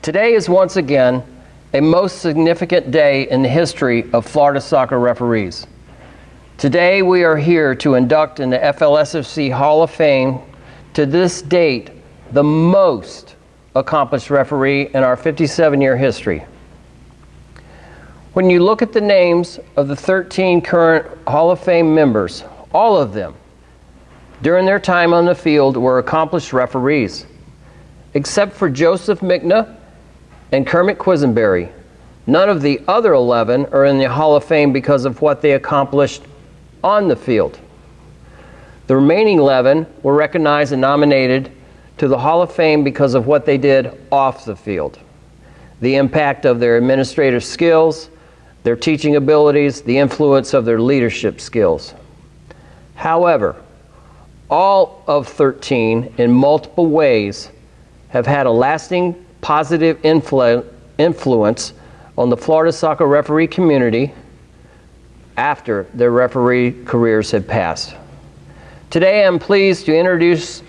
Today is once again a most significant day in the history of Florida soccer referees. Today we are here to induct in the FLSRC Hall of Fame, to this date, the most accomplished referee in our 57-year history. When you look at the names of the 13 current Hall of Fame members, all of them, during their time on the field, were accomplished referees, except for Joseph Migna and Kermit Quisenberry. None of the other 11 are in the Hall of Fame because of what they accomplished on the field. The remaining 11 were recognized and nominated to the Hall of Fame because of what they did off the field. The impact of their administrative skills, their teaching abilities, the influence of their leadership skills. However, all of 13 in multiple ways have had a lasting positive influence on the Florida soccer referee community after their referee careers had passed. Today I'm pleased to introduce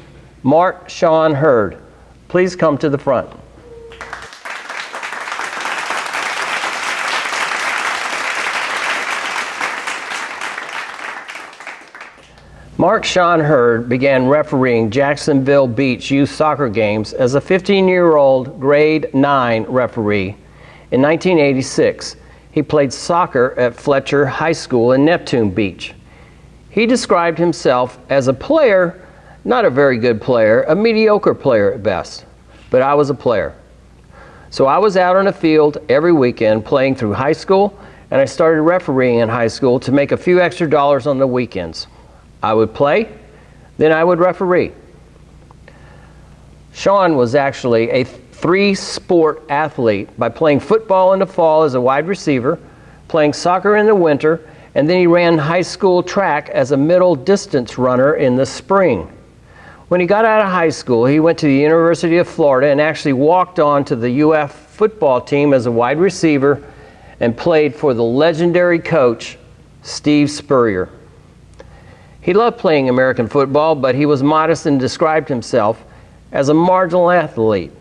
Mark Sean Hurd. Please come to the front. Mark Sean Hurd began refereeing Jacksonville Beach youth soccer games as a 15-year-old grade 9 referee. In 1986, he played soccer at Fletcher High School in Neptune Beach. He described himself as a player, not a very good player, a mediocre player at best, but I was a player. So I was out on the field every weekend playing through high school, and I started refereeing in high school to make a few extra dollars on the weekends. I would play, then I would referee. Sean was actually a three-sport athlete by playing football in the fall as a wide receiver, playing soccer in the winter, and then he ran high school track as a middle distance runner in the spring. When he got out of high school, he went to the University of Florida and actually walked on to the UF football team as a wide receiver and played for the legendary coach, Steve Spurrier. He loved playing American football, but he was modest and described himself as a marginal athlete.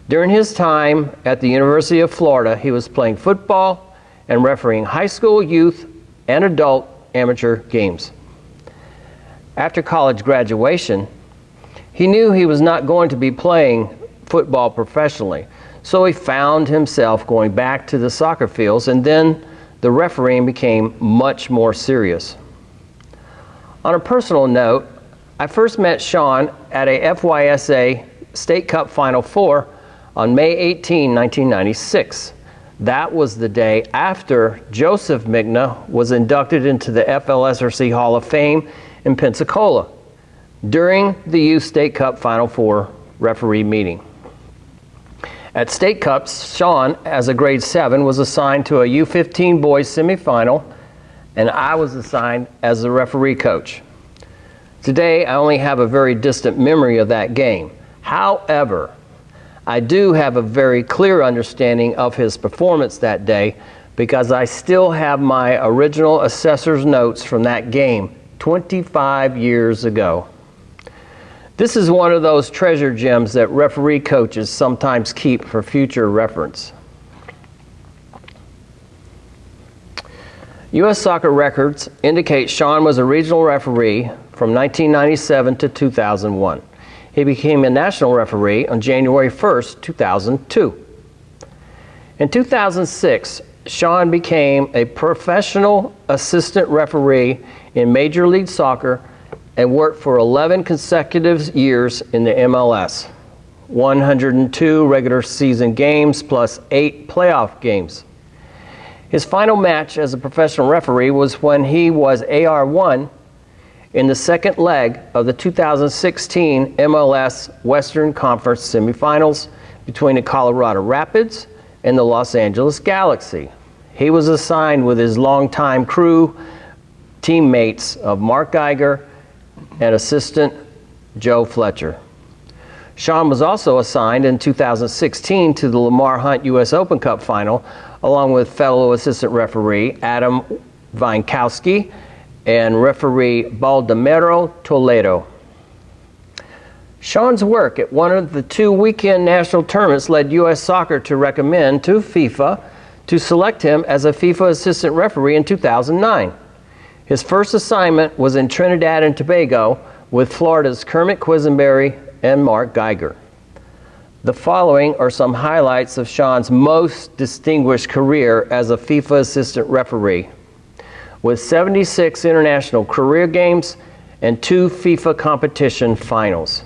During his time at the University of Florida, he was playing football and refereeing high school, youth, and adult amateur games. After college graduation, he knew he was not going to be playing football professionally, so he found himself going back to the soccer fields, and then the refereeing became much more serious. On a personal note, I first met Sean at a FYSA State Cup Final Four on May 18, 1996. That was the day after Joseph Migna was inducted into the FLSRC Hall of Fame in Pensacola during the Youth State Cup Final Four referee meeting. At State Cups, Sean, as a grade 7, was assigned to a U15 boys semifinal, and I was assigned as the referee coach. Today, I only have a very distant memory of that game. However, I do have a very clear understanding of his performance that day because I still have my original assessor's notes from that game 25 years ago. This is one of those treasure gems that referee coaches sometimes keep for future reference. U.S. soccer records indicate Sean was a regional referee from 1997 to 2001. He became a national referee on January 1st, 2002. In 2006, Sean became a professional assistant referee in Major League Soccer and worked for 11 consecutive years in the MLS, 102 regular season games plus 8 playoff games. His final match as a professional referee was when he was AR1 in the second leg of the 2016 MLS Western Conference semifinals between the Colorado Rapids and the Los Angeles Galaxy. He was assigned with his longtime crew teammates of Mark Geiger and assistant Joe Fletcher. Sean was also assigned in 2016 to the Lamar Hunt U.S. Open Cup final, along with fellow assistant referee Adam Vinkowski and referee Baldomero Toledo. Sean's work at one of the 2 weekend national tournaments led U.S. Soccer to recommend to FIFA to select him as a FIFA assistant referee in 2009. His first assignment was in Trinidad and Tobago with Florida's Kermit Quisenberry and Mark Geiger. The following are some highlights of Sean's most distinguished career as a FIFA assistant referee. With 76 international career games and 2 FIFA competition finals.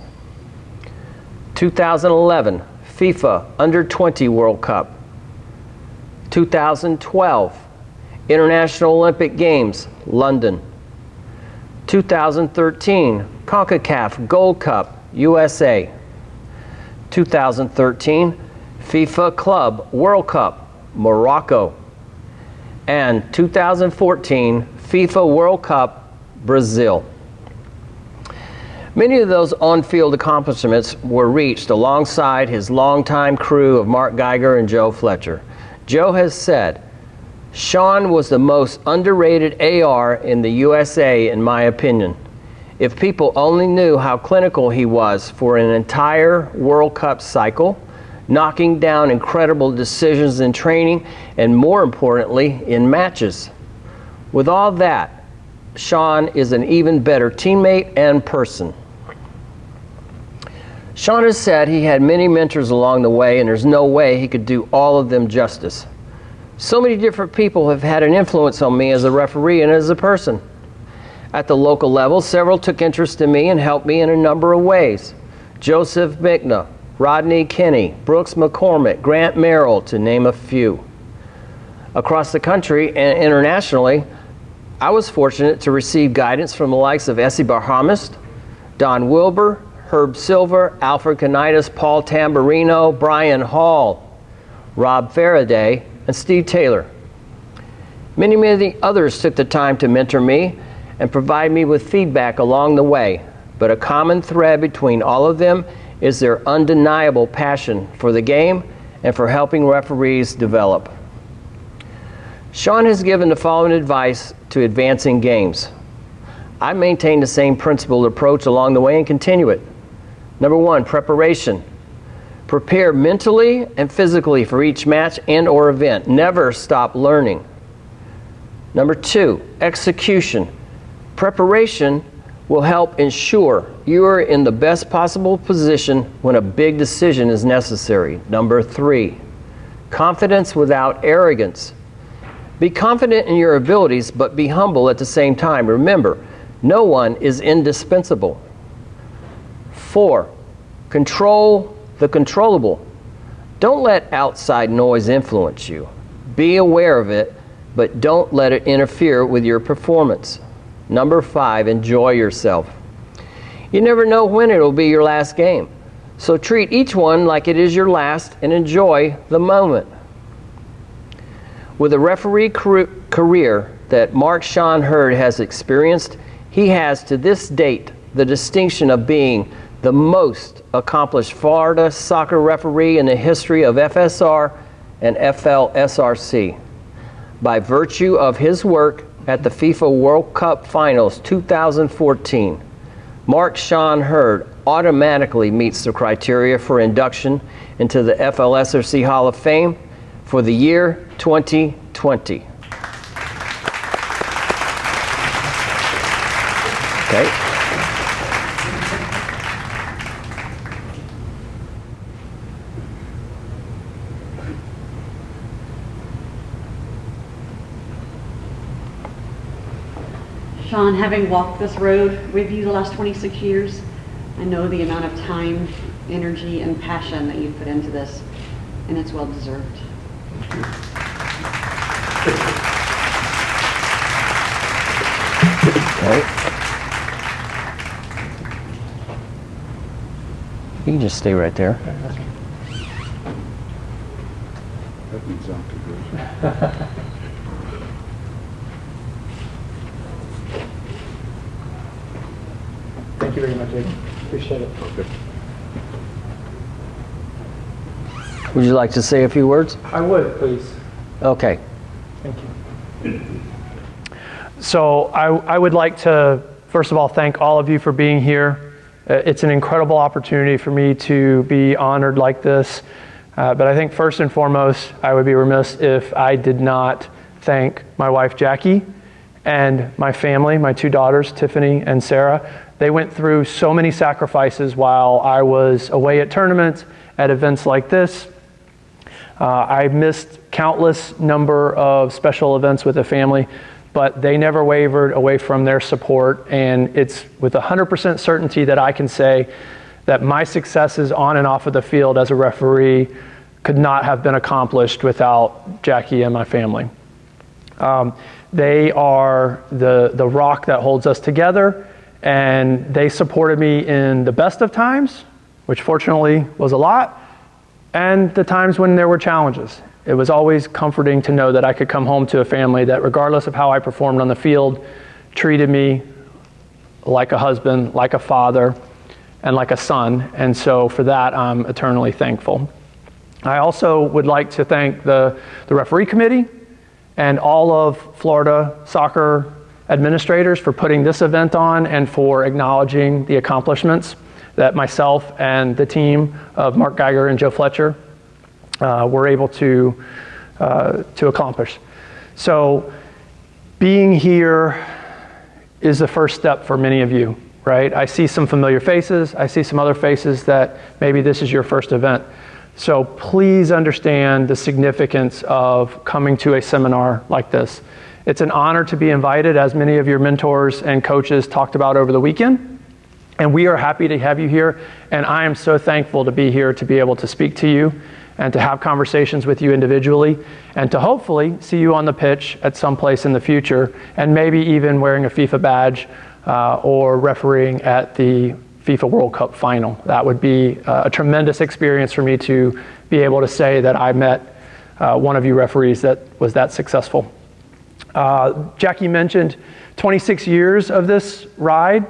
2011 FIFA Under-20 World Cup. 2012 International Olympic Games, London. 2013 CONCACAF Gold Cup, USA. 2013 FIFA Club World Cup, Morocco. And 2014 FIFA World Cup, Brazil. Many of those on-field accomplishments were reached alongside his longtime crew of Mark Geiger and Joe Fletcher. Joe has said, "Sean was the most underrated AR in the USA, in my opinion. If people only knew how clinical he was for an entire World Cup cycle, knocking down incredible decisions in training, and more importantly, in matches. With all that, Sean is an even better teammate and person." Sean has said he had many mentors along the way, and there's no way he could do all of them justice. So many different people have had an influence on me as a referee and as a person. At the local level, several took interest in me and helped me in a number of ways. Joseph Mickna, Rodney Kinney, Brooks McCormick, Grant Merrill, to name a few. Across the country and internationally, I was fortunate to receive guidance from the likes of Essie Barhamist, Don Wilbur, Herb Silver, Alfred Canitas, Paul Tamburino, Brian Hall, Rob Faraday, and Steve Taylor. Many others took the time to mentor me and provide me with feedback along the way, but a common thread between all of them is their undeniable passion for the game and for helping referees develop. Sean has given the following advice to advancing games. I maintain the same principled approach along the way and continue it. Number 1, preparation. Prepare mentally and physically for each match and or event. Never stop learning. Number 2, execution. Preparation will help ensure you are in the best possible position when a big decision is necessary. Number 3, confidence without arrogance. Be confident in your abilities, but be humble at the same time. Remember, no one is indispensable. 4, control the controllable. Don't let outside noise influence you. Be aware of it, but don't let it interfere with your performance. Number 5, enjoy yourself. You never know when it will be your last game, so treat each one like it is your last and enjoy the moment. With a referee career that Mark Sean Hurd has experienced, he has to this date the distinction of being the most accomplished Florida soccer referee in the history of FSR and FLSRC. By virtue of his work at the FIFA World Cup Finals 2014, Mark Sean Hurd automatically meets the criteria for induction into the FLSRC Hall of Fame for the year 2020. Okay. Sean, having walked this road with you the last 26 years, I know the amount of time, energy, and passion that you've put into this, and it's well deserved. Okay. You can just stay right there. That didn't sound too good. Thank you very much, Jake. Appreciate it. Okay. Would you like to say a few words? I would, please. Okay. Thank you. So I would like to, first of all, thank all of you for being here It's an incredible opportunity for me to be honored like this. But I think first and foremost, I would be remiss if I did not thank my wife, Jackie, and my family, my two daughters, Tiffany and Sarah. They went through so many sacrifices while I was away at tournaments, at events like this. I missed countless number of special events with the family, but they never wavered away from their support. And it's with 100% certainty that I can say that my successes on and off of the field as a referee could not have been accomplished without Jackie and my family. They are the rock that holds us together, and they supported me in the best of times, which fortunately was a lot, and the times when there were challenges. It was always comforting to know that I could come home to a family that, regardless of how I performed on the field, treated me like a husband, like a father, and like a son. And so for that, I'm eternally thankful. I also would like to thank the referee committee and all of Florida soccer administrators for putting this event on and for acknowledging the accomplishments that myself and the team of Mark Geiger and Joe Fletcher were able to accomplish. So being here is the first step for many of you, right? I see some familiar faces. I see some other faces that maybe this is your first event. So please understand the significance of coming to a seminar like this. It's an honor to be invited, as many of your mentors and coaches talked about over the weekend. And we are happy to have you here. And I am so thankful to be here to be able to speak to you and to have conversations with you individually and to hopefully see you on the pitch at some place in the future, and maybe even wearing a FIFA badge or refereeing at the FIFA World Cup final. That would be a tremendous experience for me to be able to say that I met one of you referees that was that successful. Jackie mentioned 26 years of this ride.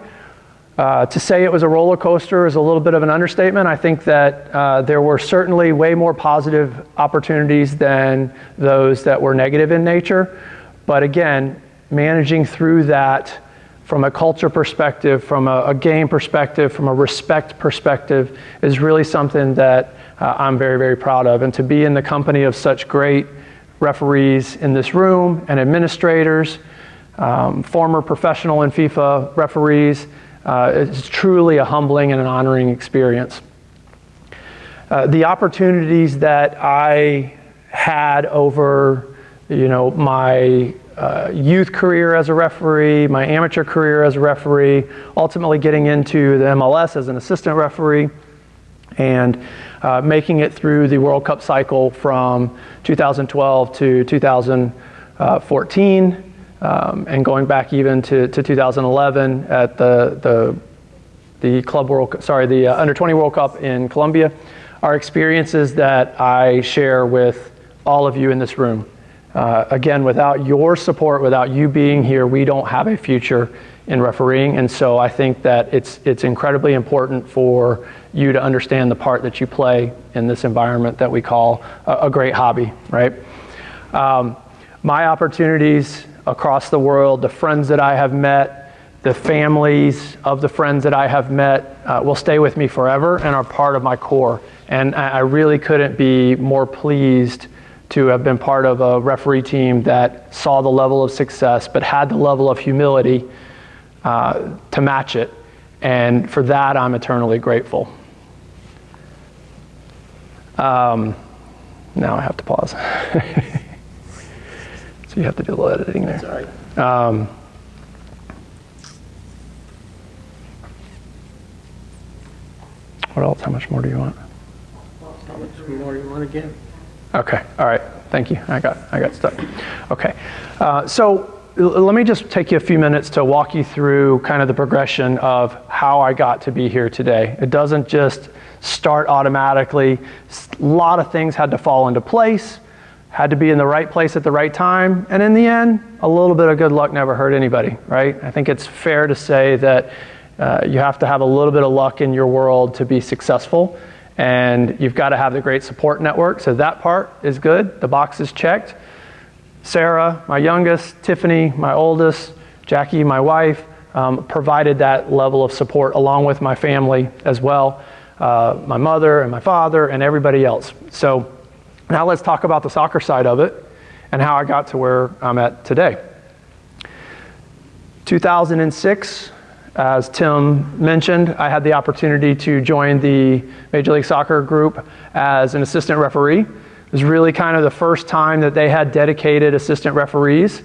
To say it was a roller coaster is a little bit of an understatement. I think that there were certainly way more positive opportunities than those that were negative in nature. But again, managing through that from a culture perspective, from a game perspective, from a respect perspective is really something that I'm very, very proud of. And to be in the company of such great referees in this room and administrators, former professional and FIFA referees, it's truly a humbling and an honoring experience. The opportunities that I had over, my youth career as a referee, my amateur career as a referee, ultimately getting into the MLS as an assistant referee, and making it through the World Cup cycle from 2012 to 2014. And going back even to 2011 at the Under 20 World Cup in Colombia, are experiences that I share with all of you in this room. Again, without your support, without you being here, we don't have a future in refereeing. And so I think that it's incredibly important for you to understand the part that you play in this environment that we call a great hobby, right? My opportunities across the world, the friends that I have met, the families of the friends that I have met will stay with me forever and are part of my core. And I really couldn't be more pleased to have been part of a referee team that saw the level of success but had the level of humility to match it. And for that, I'm eternally grateful. Now I have to pause. So you have to do a little editing there. That's all right. What else? How much more do you want? How much more you want again? Okay. All right. Thank you. I got stuck. Okay. So let me just take you a few minutes to walk you through kind of the progression of how I got to be here today. It doesn't just start automatically. A lot of things had to fall into place. Had to be in the right place at the right time. And in the end, a little bit of good luck never hurt anybody, right? I think it's fair to say that you have to have a little bit of luck in your world to be successful. And you've got to have the great support network. So that part is good. The box is checked. Sarah, my youngest, Tiffany, my oldest, Jackie, my wife, provided that level of support along with my family as well, my mother and my father and everybody else. So now let's talk about the soccer side of it and how I got to where I'm at today. 2006, as Tim mentioned, I had the opportunity to join the Major League Soccer group as an assistant referee. It was really kind of the first time that they had dedicated assistant referees.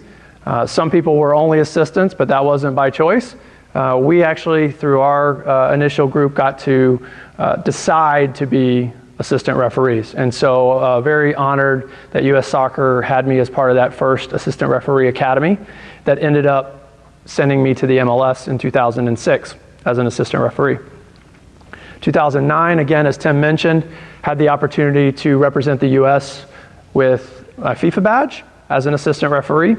Some people were only assistants, but that wasn't by choice. We actually, through our initial group, got to decide to be assistant referees. And so very honored that U.S. Soccer had me as part of that first assistant referee academy that ended up sending me to the MLS in 2006 as an assistant referee. 2009, again, as Tim mentioned, had the opportunity to represent the U.S. with a FIFA badge as an assistant referee.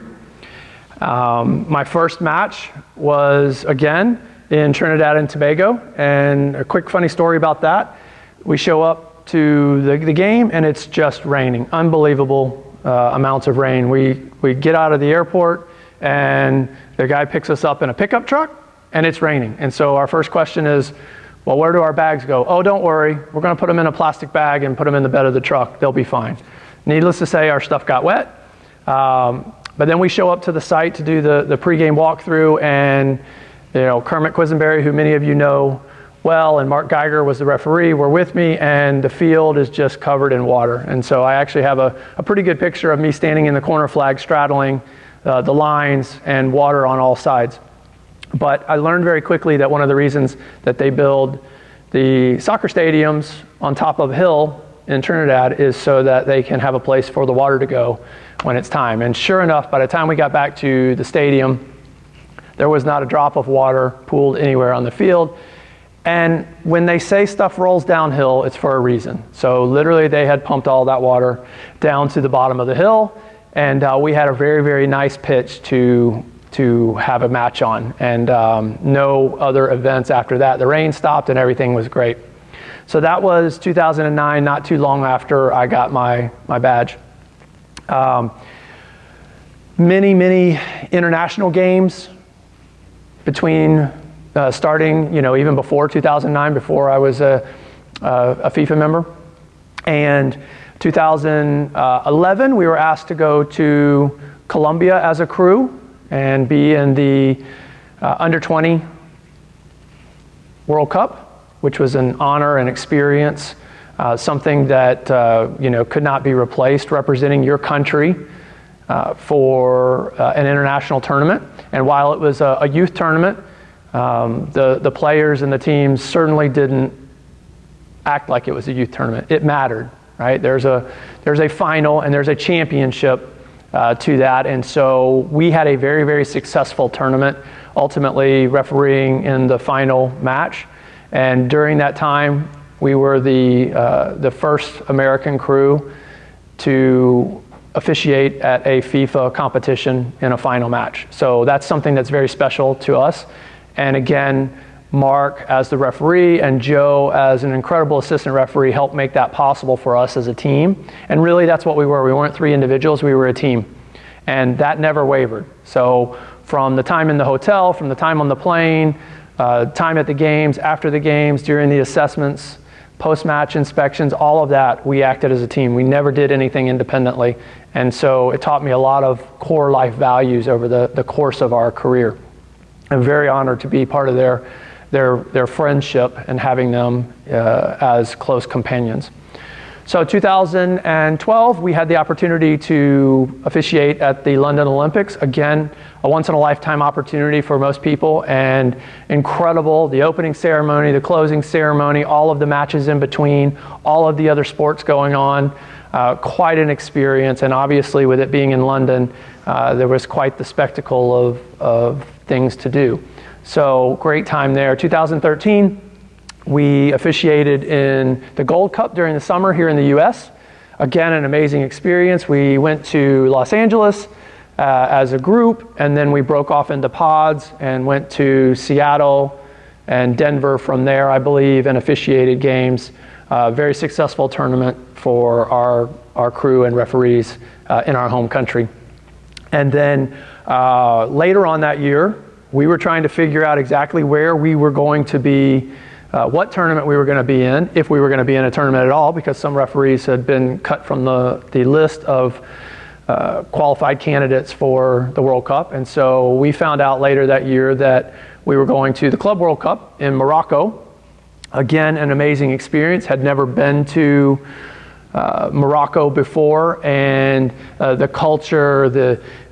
My first match was, again, in Trinidad and Tobago, and a quick funny story about that. We show up to the game, and it's just raining, unbelievable amounts of rain. We get out of the airport, and the guy picks us up in a pickup truck, and it's raining. And so our first question is, well, where do our bags go? Oh, don't worry. We're going to put them in a plastic bag and put them in the bed of the truck. They'll be fine. Needless to say, our stuff got wet. But then we show up to the site to do the pregame walkthrough, and Kermit Quisenberry, who many of you know well, and Mark Geiger was the referee, were with me, and the field is just covered in water. And so I actually have a pretty good picture of me standing in the corner flag straddling the lines and water on all sides. But I learned very quickly that one of the reasons that they build the soccer stadiums on top of a hill in Trinidad is so that they can have a place for the water to go when it's time. And sure enough, by the time we got back to the stadium, there was not a drop of water pooled anywhere on the field. And when they say stuff rolls downhill, it's for a reason. So literally they had pumped all that water down to the bottom of the hill, and we had a very, very nice pitch to have a match on, and no other events after that. The rain stopped and everything was great. So that was 2009, not too long after I got my badge. Many international games between starting, even before 2009, before I was a FIFA member. And 2011, we were asked to go to Colombia as a crew and be in the Under-20 World Cup, which was an honor and experience, something that could not be replaced, representing your country for an international tournament. And while it was a youth tournament, the players and the teams certainly didn't act like it was a youth tournament. It mattered, right? There's a final and there's a championship to that, and so we had a very, very successful tournament, ultimately refereeing in the final match. And during that time, we were the first American crew to officiate at a FIFA competition in a final match. So that's something that's very special to us. And again, Mark as the referee and Joe as an incredible assistant referee helped make that possible for us as a team. And really that's what we were. We weren't three individuals, we were a team. And that never wavered. So from the time in the hotel, from the time on the plane, time at the games, after the games, during the assessments, post-match inspections, all of that, we acted as a team. We never did anything independently. And so it taught me a lot of core life values over the course of our career. I'm very honored to be part of their friendship and having them as close companions. So 2012, we had the opportunity to officiate at the London Olympics. Again, a once-in-a-lifetime opportunity for most people, and incredible. The opening ceremony, the closing ceremony, all of the matches in between, all of the other sports going on. Quite an experience, and obviously with it being in London, there was quite the spectacle of things to do. So great time there. 2013, we officiated in the Gold Cup during the summer here in the U.S. Again, an amazing experience. We went to Los Angeles as a group, and then we broke off into pods and went to Seattle and Denver from there, I believe, and officiated games. Very successful tournament for our crew and referees in our home country. And then later on that year, We were trying to figure out exactly where we were going to be, what tournament we were going to be in, if we were going to be in a tournament at all, because some referees had been cut from the list of qualified candidates for the World Cup. And so we found out later that year that we were going to the Club World Cup in Morocco. Again, an amazing experience. Had never been to Morocco before, and the culture,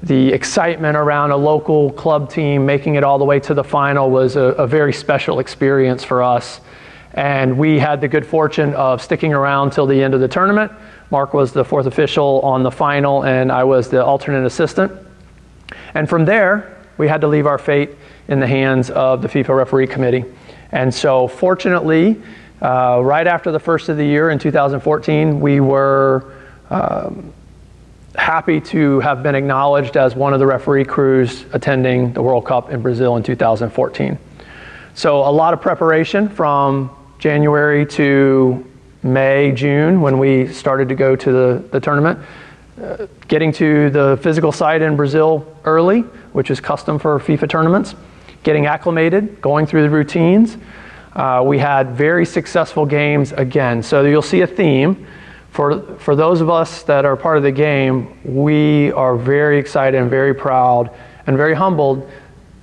the excitement around a local club team making it all the way to the final was a very special experience for us. And we had the good fortune of sticking around till the end of the tournament. Mark was the fourth official on the final, and I was the alternate assistant. And from there, we had to leave our fate in the hands of the FIFA Referee Committee. And so fortunately, right after the first of the year in 2014, we were happy to have been acknowledged as one of the referee crews attending the World Cup in Brazil in 2014. So a lot of preparation from January to May, June, when we started to go to the tournament. Getting to the physical site in Brazil early, which is custom for FIFA tournaments. Getting acclimated, going through the routines. We had very successful games again. So you'll see a theme. For those of us that are part of the game, we are very excited and very proud and very humbled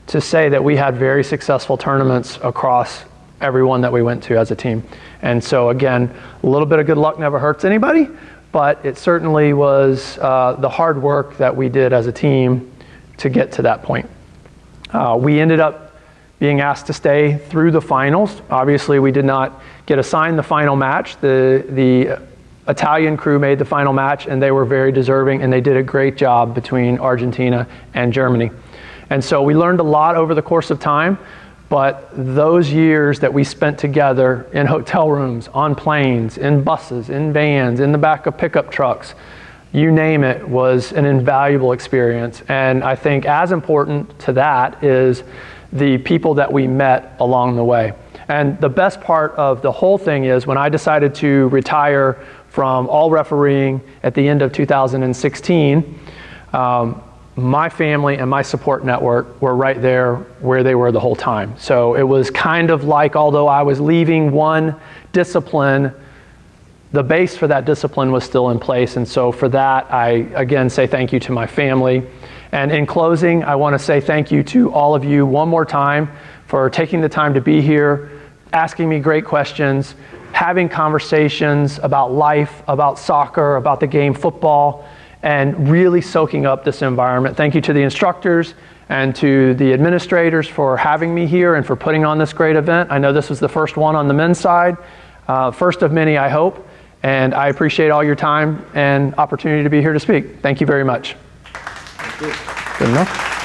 to say that we had very successful tournaments across everyone that we went to as a team. And so again, a little bit of good luck never hurts anybody, but it certainly was the hard work that we did as a team to get to that point. We ended up being asked to stay through the finals. Obviously, we did not get assigned the final match. The Italian crew made the final match, and they were very deserving, and they did a great job between Argentina and Germany. And so we learned a lot over the course of time, but those years that we spent together in hotel rooms, on planes, in buses, in vans, in the back of pickup trucks, you name it, was an invaluable experience. And I think as important to that is the people that we met along the way. And the best part of the whole thing is when I decided to retire from all refereeing at the end of 2016, my family and my support network were right there where they were the whole time. So it was kind of like, although I was leaving one discipline, the base for that discipline was still in place. And so for that, I again say thank you to my family. And in closing, I want to say thank you to all of you one more time for taking the time to be here, asking me great questions, having conversations about life, about soccer, about the game football, and really soaking up this environment. Thank you to the instructors and to the administrators for having me here and for putting on this great event. I know this was the first one on the men's side, first of many, I hope, and I appreciate all your time and opportunity to be here to speak. Thank you very much. Thank you. Good enough?